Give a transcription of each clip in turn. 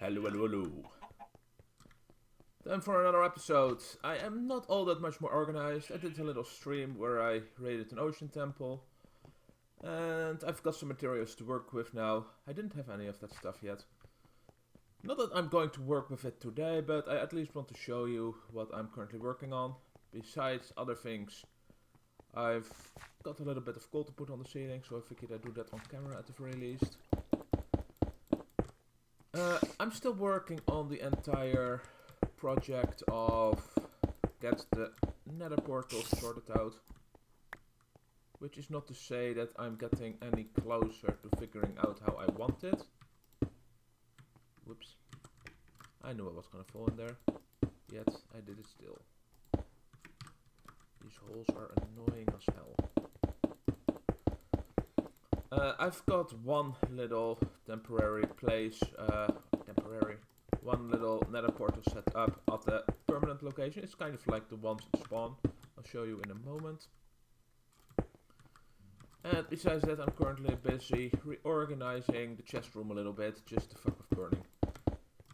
Hello. Time for another episode. I am not all that much more organized. I did a little stream where I raided an ocean temple. And I've got some materials to work with now. I didn't have any of that stuff yet. Not that I'm going to work with it today, but I at least want to show you what I'm currently working on. Besides other things, I've got a little bit of coal to put on the ceiling, so I figured I'd do that on camera at the very least. I'm still working on the entire project of get the nether portal sorted out. Which is not to say that I'm getting any closer to figuring out how I want it. Whoops. I knew I was gonna fall in there. Yet I did it still. These holes are annoying as hell. I've got one little temporary place, one little nether portal set up at the permanent location. It's kind of like the ones in spawn. I'll show you in a moment. And besides that, I'm currently busy reorganizing the chest room a little bit, just to fuck with burning.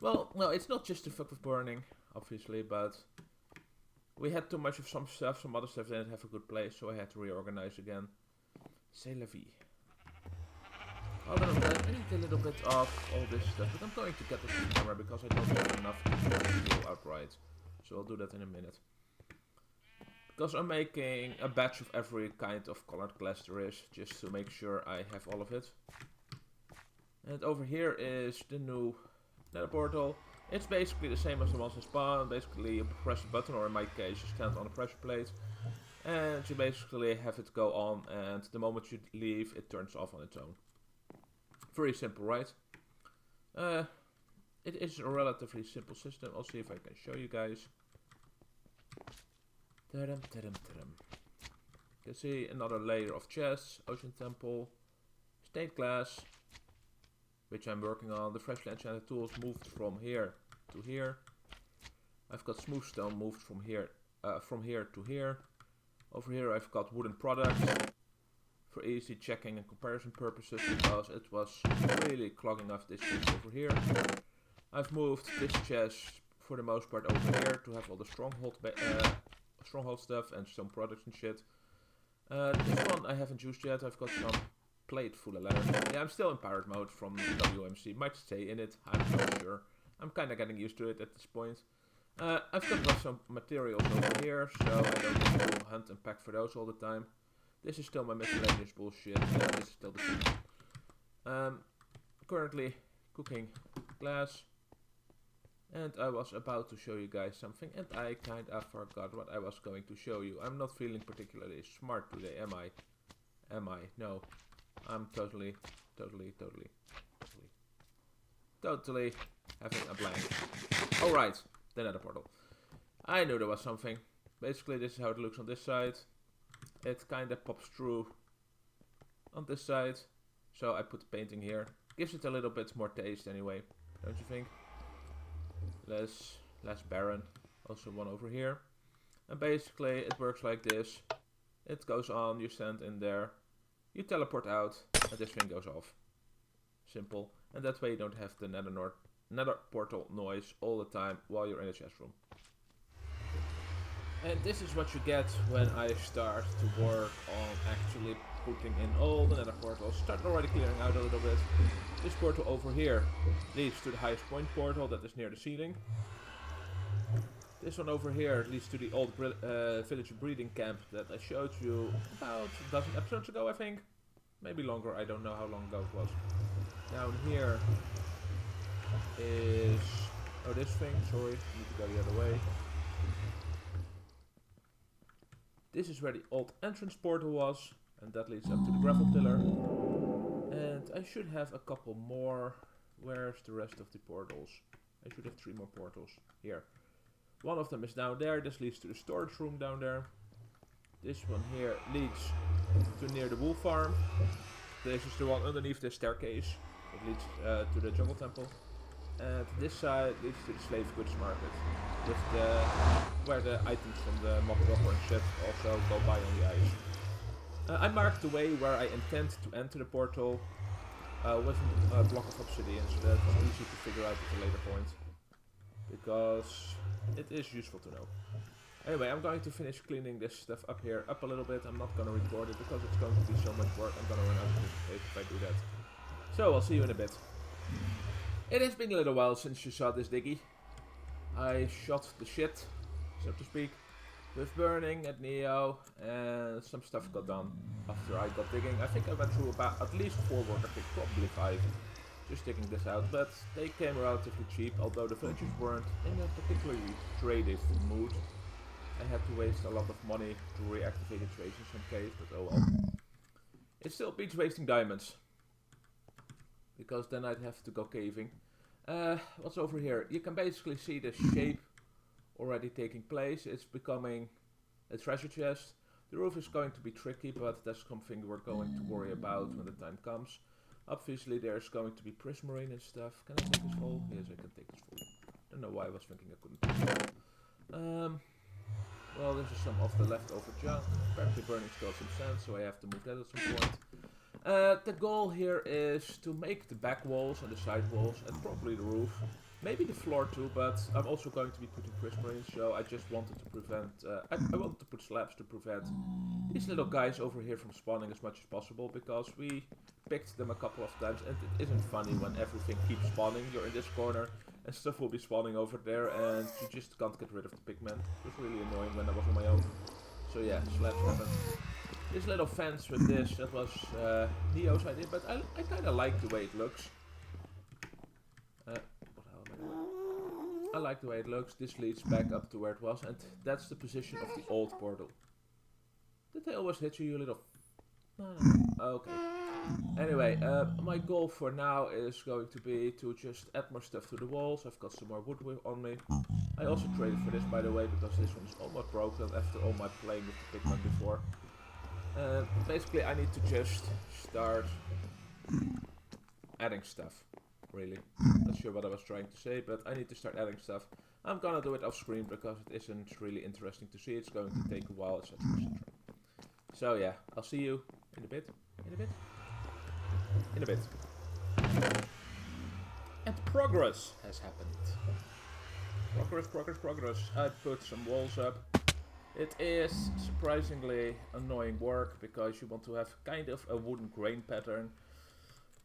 Well, no, it's not just to fuck with burning, obviously, but we had too much of some stuff, some other stuff didn't have a good place, so I had to reorganize again. C'est la vie. Other than that, I need a little bit of all this stuff, but I'm going to get this on camera because I don't have enough to do outright. So I'll do that in a minute. Because I'm making a batch of every kind of colored glass there is, just to make sure I have all of it. And over here is the new nether portal. It's basically the same as the ones in spawn. Basically you press a button, or in my case you stand on a pressure plate. And you basically have it go on, and the moment you leave it turns off on its own. Very simple, right? It is a relatively simple system. I'll see if I can show you guys. You can see another layer of chests, ocean temple, stained glass, which I'm working on. The freshly enchanted tools moved from here to here. I've got smooth stone moved from here to here. Over here I've got wooden products for easy checking and comparison purposes, because it was really clogging up this chest over here. I've moved this chest for the most part over here to have all the stronghold stuff and some products and shit. This one I haven't used yet. I've got some plate full of leather. Yeah, I'm still in pirate mode from WMC. Might stay in it, I'm not sure. I'm kinda getting used to it at this point. I've got some materials over here, so I don't need to hunt and pack for those all the time. This is still my miscellaneous bullshit. This is still the same. Currently cooking glass. And I was about to show you guys something, and I kinda forgot what I was going to show you. I'm not feeling particularly smart today, am I? No. I'm totally having a blank. Alright, the nether portal. I knew there was something. Basically this is how it looks on this side. It kinda pops through on this side. So I put the painting here. Gives it a little bit more taste anyway, don't you think? Less barren. Also one over here. And basically it works like this. It goes on, you stand in there, you teleport out, and this thing goes off. Simple. And that way you don't have the nether portal noise all the time while you're in the chest room. And this is what you get when I start to work on actually putting in all the nether portals. Start already clearing out a little bit. This portal over here leads to the highest point portal that is near the ceiling. This one over here leads to the old village breeding camp that I showed you about a dozen episodes ago, I think. Maybe longer, I don't know how long ago it was. Down here is... oh, this thing, sorry, need to go the other way. This is where the old entrance portal was, and that leads up to the gravel pillar. And I should have a couple more. Where's the rest of the portals? I should have 3 more portals. Here. One of them is down there. This leads to the storage room down there. This one here leads to near the wool farm. This is the one underneath the staircase. It leads to the jungle temple. And this side leads to the slave goods market, with where the items from the mock rocker and shit also go by on the ice. I marked the way where I intend to enter the portal. with a block of obsidian, so that's easy to figure out at a later point. Because it is useful to know. Anyway, I'm going to finish cleaning this stuff up here up a little bit. I'm not going to record it because it's going to be so much work. I'm going to run out of space if I do that. So, I'll see you in a bit. It has been a little while since you saw this diggy. I shot the shit, so to speak, with burning at Neo, and some stuff got done after I got digging. I think I went through about at least 4 worker picks, probably 5, just digging this out, but they came relatively cheap, although the villagers weren't in a particularly traded mood. I had to waste a lot of money to reactivate the trades in some case, but oh well. It still beats wasting diamonds, because then I'd have to go caving. What's over here? You can basically see the shape already taking place. It's becoming a treasure chest. The roof is going to be tricky, but that's something we're going to worry about when the time comes. Obviously there's going to be prismarine and stuff. Can I take this full? Yes, I can take this full. Don't know why I was thinking I couldn't take this full. Well, this is some of the leftover junk. Apparently burning still some sand, so I have to move that at some point. The goal here is to make the back walls and the side walls and probably the roof. Maybe the floor too, but I'm also going to be putting prismarine, so I just wanted to prevent... I wanted to put slabs to prevent these little guys over here from spawning as much as possible, because we picked them a couple of times and it isn't funny when everything keeps spawning. You're in this corner and stuff will be spawning over there and you just can't get rid of the pigmen. It was really annoying when I was on my own. So yeah, slabs happened. This little fence with this, that was Neo's idea, but I kind of like the way it looks. I like the way it looks. This leads back up to where it was, and that's the position of the old portal. Did they always hit you, you little... No. Okay. Anyway, my goal for now is going to be to just add more stuff to the walls. I've got some more wood on me. I also traded for this, by the way, because this one is almost broken after all my playing with the pigman before. Basically, I need to just start adding stuff. Really. Not sure what I was trying to say, but I need to start adding stuff. I'm gonna do it off screen because it isn't really interesting to see. It's going to take a while, etc. etc. So yeah, I'll see you in a bit. In a bit. In a bit. And progress has happened. Progress. I put some walls up. It is surprisingly annoying work because you want to have kind of a wooden grain pattern.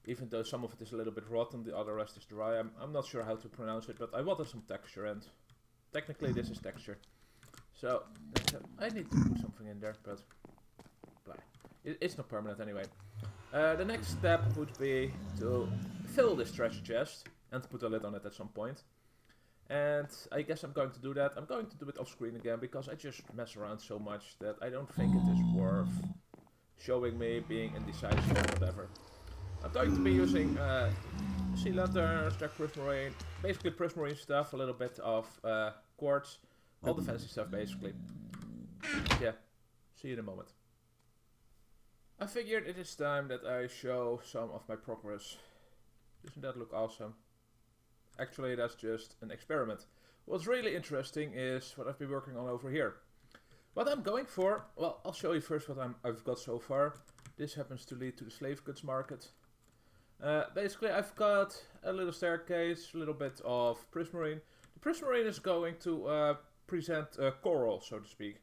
Even though some of it is a little bit rotten, the other rest is dry. I'm not sure how to pronounce it, but I wanted some texture, and technically this is texture. So, I need to put something in there, but blah. It's not permanent anyway. The next step would be to fill this treasure chest and put a lid on it at some point. And I guess I'm going to do that. I'm going to do it off screen again because I just mess around so much that I don't think it is worth showing me being indecisive or whatever. I'm going to be using sea lanterns, dark prismarine, basically prismarine stuff, a little bit of quartz, all the fancy stuff basically. Yeah, see you in a moment. I figured it is time that I show some of my progress. Doesn't that look awesome? Actually, that's just an experiment. What's really interesting is what I've been working on over here. What I'm going for, well, I'll show you first what I've got so far. This happens to lead to the slave goods market. Basically, I've got a little staircase, a little bit of prismarine. The prismarine is going to present coral, so to speak.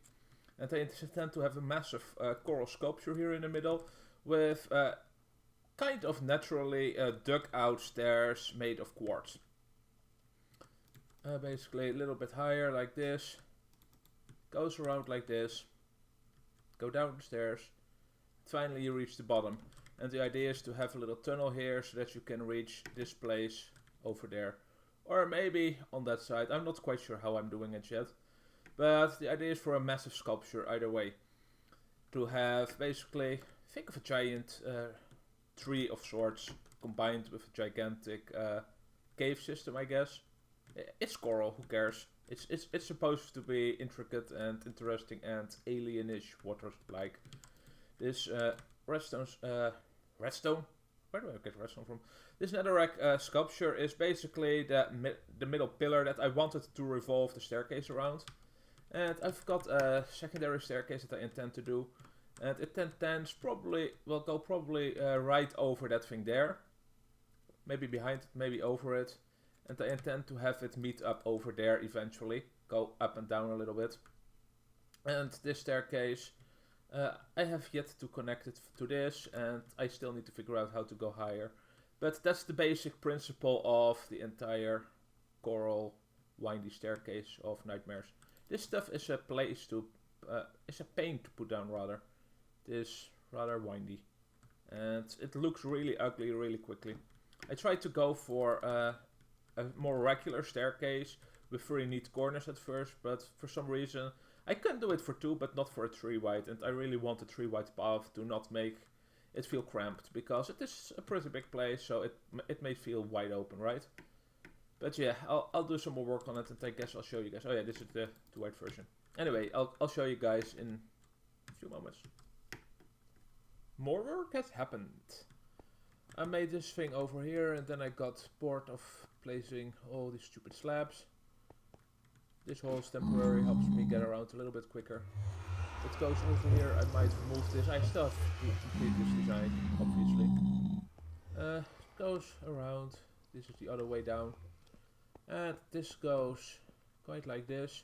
And I intend to have a massive coral sculpture here in the middle with kind of naturally dug out stairs made of quartz. Basically a little bit higher like this, goes around like this, go down the stairs, finally you reach the bottom. And the idea is to have a little tunnel here so that you can reach this place over there. Or maybe on that side, I'm not quite sure how I'm doing it yet. But the idea is for a massive sculpture either way. To have basically, think of a giant tree of sorts combined with a gigantic cave system, I guess. It's coral, who cares? It's supposed to be intricate and interesting and alienish, like. This redstone? Where do I get redstone from? This netherrack sculpture is basically the middle pillar that I wanted to revolve the staircase around. And I've got a secondary staircase that I intend to do. And it tends probably, will go probably right over that thing there. maybe behind it, maybe over it. And I intend to have it meet up over there eventually. Go up and down a little bit. And this staircase, I have yet to connect it to this, and I still need to figure out how to go higher. But that's the basic principle of the entire coral windy staircase of Nightmares. This stuff is a place to, is a pain to put down rather. It is rather windy. And it looks really ugly really quickly. I tried to go for a more regular staircase with very neat corners at first, but for some reason I couldn't do it for 2 but not for a 3 wide, and I really want a 3 wide path to not make it feel cramped, because it is a pretty big place, so it may feel wide open, right? But yeah, I'll do some more work on it, and I guess I'll show you guys. Oh yeah, this is the 2 wide version. Anyway, I'll show you guys in a few moments. More work has happened. I made this thing over here, and then I got bored of placing all these stupid slabs. This hole is temporary, helps me get around a little bit quicker. It goes over here, I might remove this. I still have to complete this design, obviously. Goes around, this is the other way down. And this goes quite like this.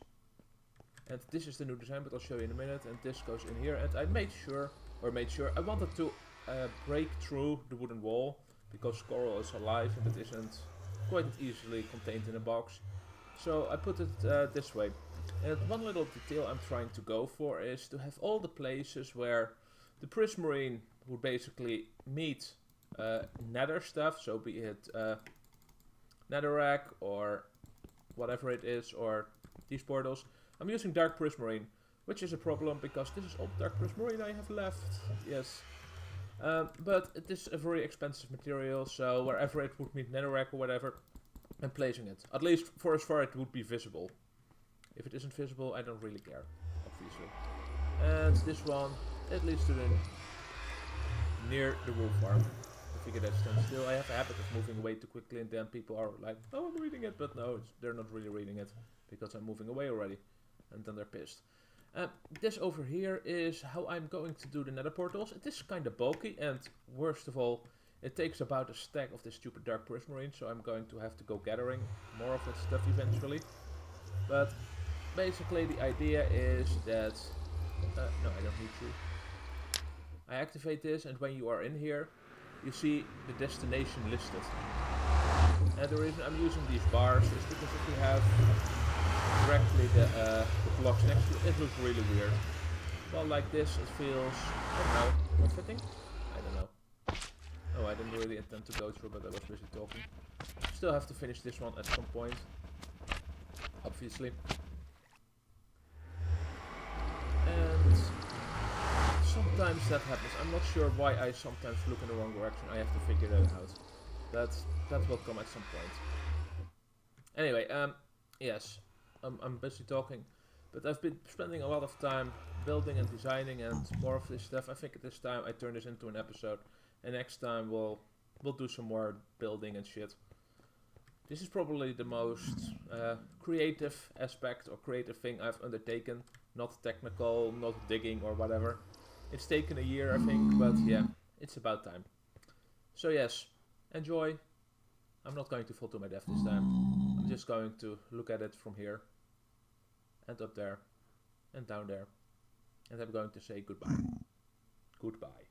And this is the new design, but I'll show you in a minute. And this goes in here, and I made sure I wanted to break through the wooden wall, because coral is alive and it isn't quite easily contained in a box. So I put it this way. And one little detail I'm trying to go for is to have all the places where the prismarine would basically meet nether stuff, so be it netherrack or whatever it is, or these portals. I'm using dark prismarine, which is a problem because this is all dark prismarine I have left. Yes. But it is a very expensive material, so wherever it would meet netherrack or whatever, I'm placing it. At least for as far it would be visible. If it isn't visible, I don't really care, obviously. And this one, it leads to the near the wool farm. I figure that stands still. I have a habit of moving away too quickly, and then people are like, "Oh, I'm reading it," but no, they're not really reading it because I'm moving away already, and then they're pissed. This over here is how I'm going to do the nether portals. It is kind of bulky, and worst of all, it takes about a stack of this stupid dark prismarine, so I'm going to have to go gathering more of that stuff eventually. But basically the idea is that, no, I don't need to. I activate this, and when you are in here, you see the destination listed. And the reason I'm using these bars is because if you have directly the blocks next to it, it looks really weird. Well, like this, it feels, I don't know, more fitting? I don't know. Oh, I didn't really intend to go through, but I was busy talking. Still have to finish this one at some point, obviously. And sometimes that happens. I'm not sure why I sometimes look in the wrong direction. I have to figure that out. That will come at some point. Anyway, yes, I'm busy talking, but I've been spending a lot of time building and designing and more of this stuff. I think at this time I turn this into an episode, and next time we'll do some more building and shit. This is probably the most creative aspect or creative thing I've undertaken. Not technical, not digging or whatever. It's taken a year, I think, but yeah, it's about time. So yes, enjoy. I'm not going to fall to my death this time. I'm just going to look at it from here, and up there, and down there. And I'm going to say goodbye. Goodbye.